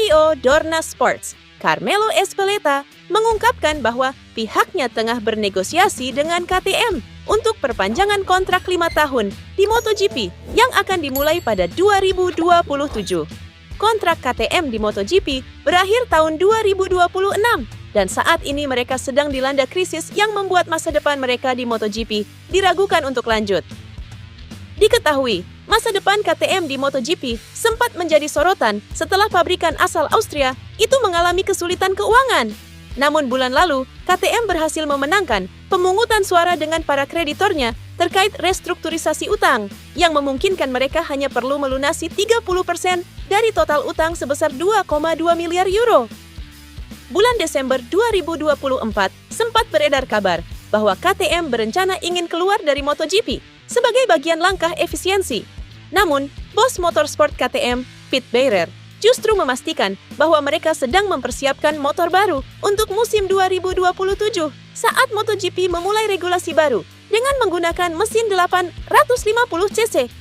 CEO Dorna Sports, Carmelo Ezpeleta, mengungkapkan bahwa pihaknya tengah bernegosiasi dengan KTM untuk perpanjangan kontrak 5 tahun di MotoGP yang akan dimulai pada 2027. Kontrak KTM di MotoGP berakhir tahun 2026 dan saat ini mereka sedang dilanda krisis yang membuat masa depan mereka di MotoGP diragukan untuk lanjut. Diketahui, masa depan KTM di MotoGP sempat menjadi sorotan setelah pabrikan asal Austria itu mengalami kesulitan keuangan. Namun bulan lalu, KTM berhasil memenangkan pemungutan suara dengan para kreditornya terkait restrukturisasi utang yang memungkinkan mereka hanya perlu melunasi 30% dari total utang sebesar 2,2 miliar euro. Bulan Desember 2024 sempat beredar kabar bahwa KTM berencana ingin keluar dari MotoGP sebagai bagian langkah efisiensi. Namun, bos motorsport KTM, Pete Beirer, justru memastikan bahwa mereka sedang mempersiapkan motor baru untuk musim 2027 saat MotoGP memulai regulasi baru dengan menggunakan mesin 850cc.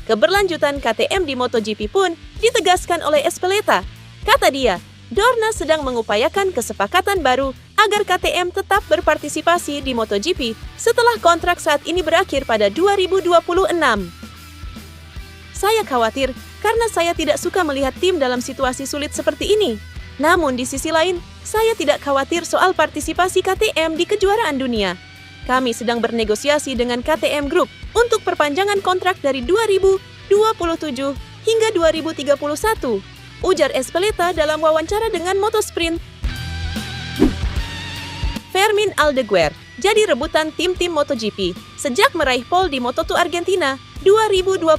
Keberlanjutan KTM di MotoGP pun ditegaskan oleh Ezpeleta. Kata dia, Dorna sedang mengupayakan kesepakatan baru agar KTM tetap berpartisipasi di MotoGP setelah kontrak saat ini berakhir pada 2026. Saya khawatir karena saya tidak suka melihat tim dalam situasi sulit seperti ini. Namun di sisi lain, saya tidak khawatir soal partisipasi KTM di kejuaraan dunia. Kami sedang bernegosiasi dengan KTM Group untuk perpanjangan kontrak dari 2027 hingga 2031, ujar Ezpeleta dalam wawancara dengan Motosprint. Fermin Aldeguer jadi rebutan tim-tim MotoGP sejak meraih pole di Moto2 Argentina 2022,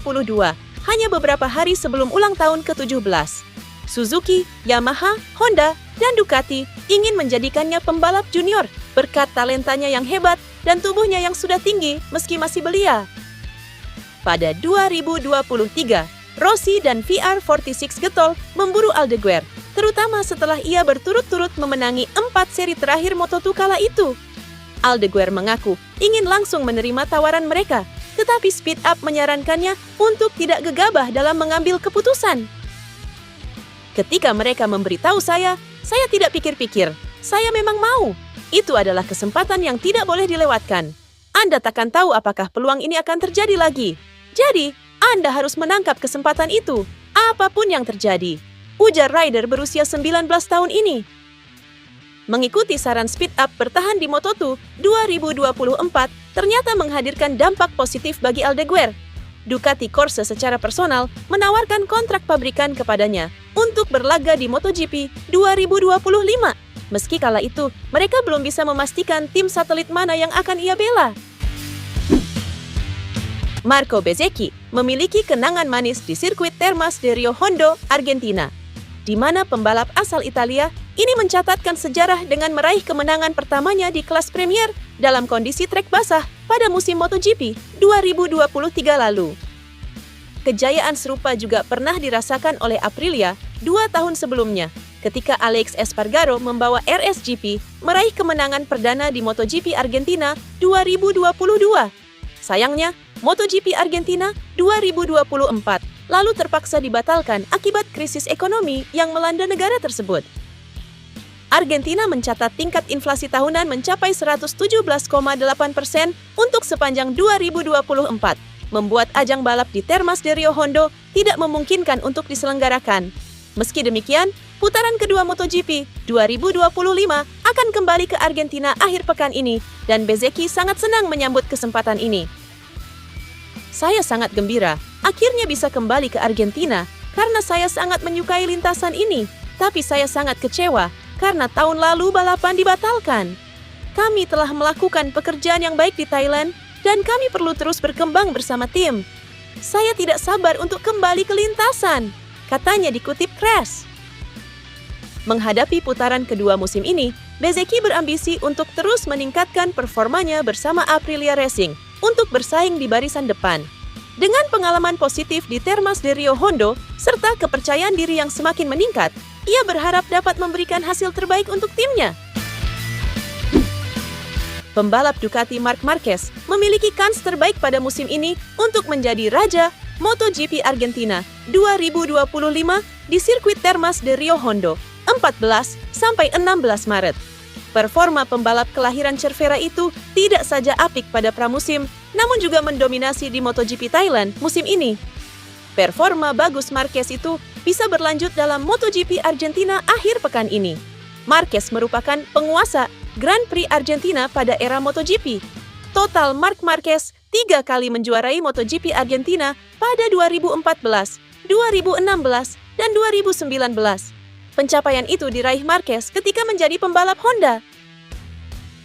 hanya beberapa hari sebelum ulang tahun ke-17. Suzuki, Yamaha, Honda, dan Ducati ingin menjadikannya pembalap junior berkat talentanya yang hebat dan tubuhnya yang sudah tinggi meski masih belia. Pada 2023, Rossi dan VR46 getol memburu Aldeguer, terutama setelah ia berturut-turut memenangi 4 seri terakhir Moto2 kala itu. Aldeguer mengaku ingin langsung menerima tawaran mereka, tetapi Speed Up menyarankannya untuk tidak gegabah dalam mengambil keputusan. Ketika mereka memberitahu saya tidak pikir-pikir. Saya memang mau. Itu adalah kesempatan yang tidak boleh dilewatkan. Anda takkan tahu apakah peluang ini akan terjadi lagi. Jadi, Anda harus menangkap kesempatan itu, apapun yang terjadi, ujar rider berusia 19 tahun ini. Mengikuti saran Speed Up bertahan di Moto2 2024 ternyata menghadirkan dampak positif bagi Aldeguer. Ducati Corse secara personal menawarkan kontrak pabrikan kepadanya untuk berlaga di MotoGP 2025. Meski kala itu, mereka belum bisa memastikan tim satelit mana yang akan ia bela. Marco Bezzecchi memiliki kenangan manis di sirkuit Termas de Rio Hondo, Argentina, di mana pembalap asal Italia ini mencatatkan sejarah dengan meraih kemenangan pertamanya di kelas Premier dalam kondisi trek basah pada musim MotoGP 2023 lalu. Kejayaan serupa juga pernah dirasakan oleh Aprilia 2 tahun sebelumnya, ketika Alex Espargaro membawa RSGP meraih kemenangan perdana di MotoGP Argentina 2022. Sayangnya, MotoGP Argentina 2024 lalu terpaksa dibatalkan akibat krisis ekonomi yang melanda negara tersebut. Argentina mencatat tingkat inflasi tahunan mencapai 117,8% untuk sepanjang 2024, membuat ajang balap di Termas de Rio Hondo tidak memungkinkan untuk diselenggarakan. Meski demikian, putaran kedua MotoGP 2025 akan kembali ke Argentina akhir pekan ini, dan Bezzecchi sangat senang menyambut kesempatan ini. Saya sangat gembira akhirnya bisa kembali ke Argentina karena saya sangat menyukai lintasan ini, tapi saya sangat kecewa karena tahun lalu balapan dibatalkan. Kami telah melakukan pekerjaan yang baik di Thailand dan kami perlu terus berkembang bersama tim. Saya tidak sabar untuk kembali ke lintasan, katanya dikutip Crash. Menghadapi putaran kedua musim ini, Bezzecchi berambisi untuk terus meningkatkan performanya bersama Aprilia Racing untuk bersaing di barisan depan. Dengan pengalaman positif di Termas de Rio Hondo serta kepercayaan diri yang semakin meningkat, ia berharap dapat memberikan hasil terbaik untuk timnya. Pembalap Ducati Marc Marquez memiliki kans terbaik pada musim ini untuk menjadi raja MotoGP Argentina 2025 di sirkuit Termas de Rio Hondo 14 sampai 16 Maret. Performa pembalap kelahiran Cervera itu tidak saja apik pada pramusim, namun juga mendominasi di MotoGP Thailand musim ini. Performa bagus Marquez itu bisa berlanjut dalam MotoGP Argentina akhir pekan ini. Marquez merupakan penguasa Grand Prix Argentina pada era MotoGP. Total Marc Marquez 3 kali menjuarai MotoGP Argentina pada 2014, 2016, dan 2019. Pencapaian itu diraih Marquez ketika menjadi pembalap Honda.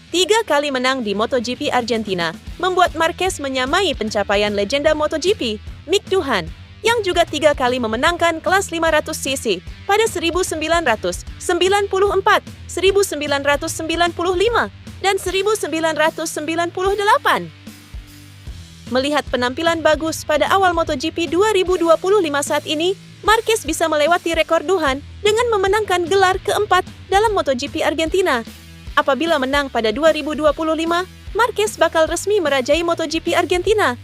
3 kali menang di MotoGP Argentina membuat Marquez menyamai pencapaian legenda MotoGP, Mick Doohan, yang juga 3 kali memenangkan kelas 500cc pada 1994, 1995, dan 1998. Melihat penampilan bagus pada awal MotoGP 2025 saat ini, Marquez bisa melewati rekor Doohan dengan memenangkan gelar keempat dalam MotoGP Argentina. Apabila menang pada 2025, Marquez bakal resmi merajai MotoGP Argentina.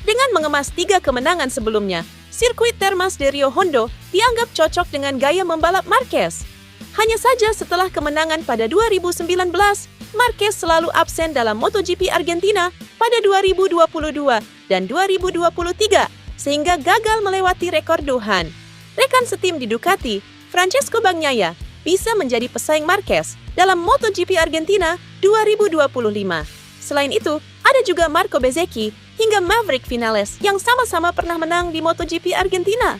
Dengan mengemas 3 kemenangan sebelumnya, sirkuit Termas de Rio Hondo dianggap cocok dengan gaya membalap Marquez. Hanya saja setelah kemenangan pada 2019, Marquez selalu absen dalam MotoGP Argentina pada 2022 dan 2023, sehingga gagal melewati rekor Doohan. Rekan setim di Ducati, Francesco Bagnaia, bisa menjadi pesaing Marquez dalam MotoGP Argentina 2025. Selain itu, ada juga Marco Bezzecchi hingga Maverick Vinales yang sama-sama pernah menang di MotoGP Argentina.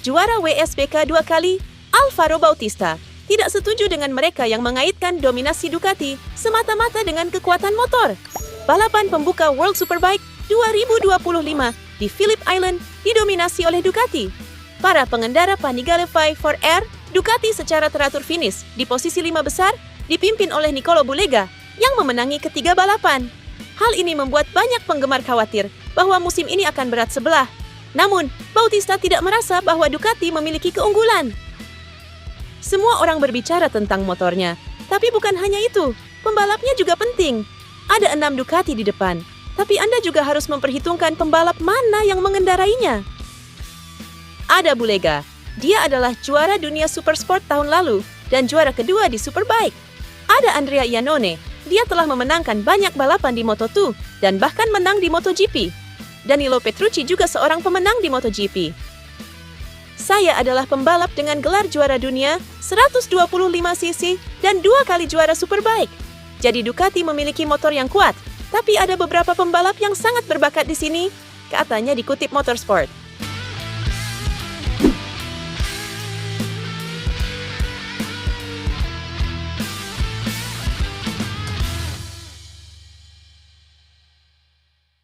Juara WSBK 2 kali, Alvaro Bautista, tidak setuju dengan mereka yang mengaitkan dominasi Ducati semata-mata dengan kekuatan motor. Balapan pembuka World Superbike 2025 di Phillip Island didominasi oleh Ducati. Para pengendara Panigale 5-4R Ducati secara teratur finish di posisi 5 besar dipimpin oleh Nicolo Bulega yang memenangi ketiga balapan. Hal ini membuat banyak penggemar khawatir bahwa musim ini akan berat sebelah. Namun, Bautista tidak merasa bahwa Ducati memiliki keunggulan. Semua orang berbicara tentang motornya, tapi bukan hanya itu, pembalapnya juga penting. Ada 6 Ducati di depan, tapi Anda juga harus memperhitungkan pembalap mana yang mengendarainya. Ada Bulega, dia adalah juara dunia Supersport tahun lalu dan juara kedua di Superbike. Ada Andrea Iannone, dia telah memenangkan banyak balapan di Moto2 dan bahkan menang di MotoGP. Danilo Petrucci juga seorang pemenang di MotoGP. Saya adalah pembalap dengan gelar juara dunia 125cc dan 2 kali juara Superbike. Jadi Ducati memiliki motor yang kuat, tapi ada beberapa pembalap yang sangat berbakat di sini, katanya dikutip Motorsport.